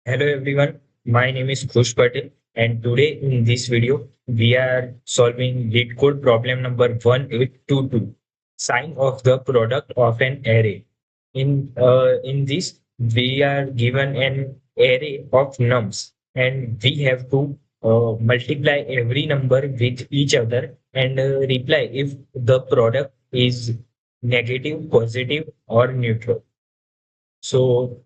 Hello everyone, my name is Khush Patel and today in this video we are solving LeetCode problem number 1822, sign of the product of an array. In this we are given an array of nums and we have to multiply every number with each other and reply if the product is negative, positive or neutral. So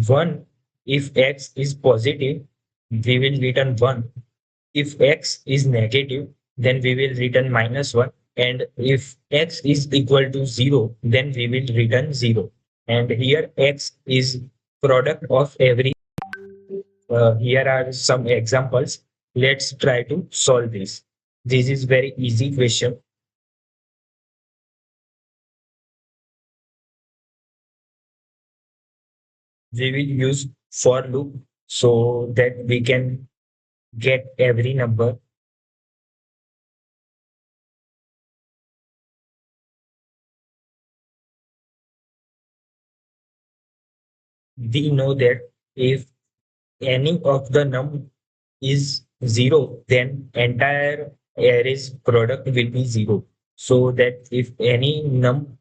1, if x is positive, we will return 1. If x is negative, then we will return -1. And if x is equal to 0, then we will return 0. And here x is product of every. Here are some examples. Let's try to solve this. This is very easy question. We will use for loop so that we can get every number. We know that if any of the num is 0, then entire array's product will be 0. So that if any num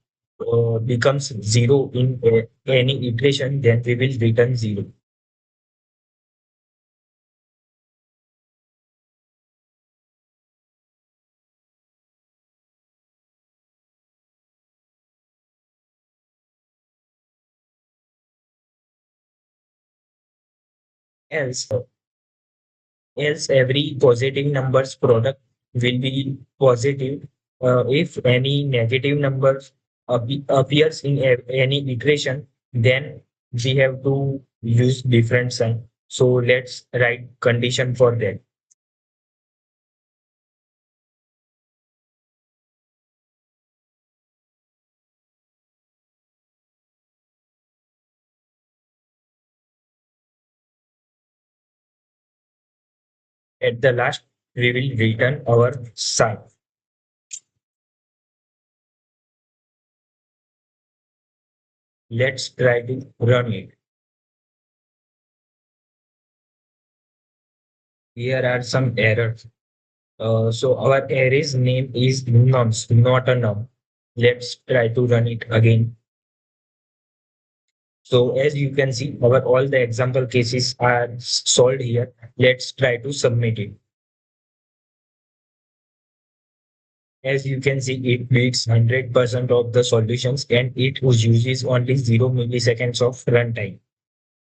becomes 0 in any iteration, then we will return 0. Else, else every positive numbers product will be positive. If any negative numbers appears in any iteration, then we have to use different sign. So let's write condition for that. At the last, we will return our sign. Let's try to run it. Here are some errors. So our array's name is nums, not a num. Let's try to run it again. So as you can see, our all the example cases are solved here. Let's try to submit it. As you can see, it beats 100% of the solutions and it uses only 0 milliseconds of runtime.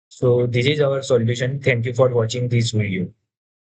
So this is our solution. Thank you for watching this video.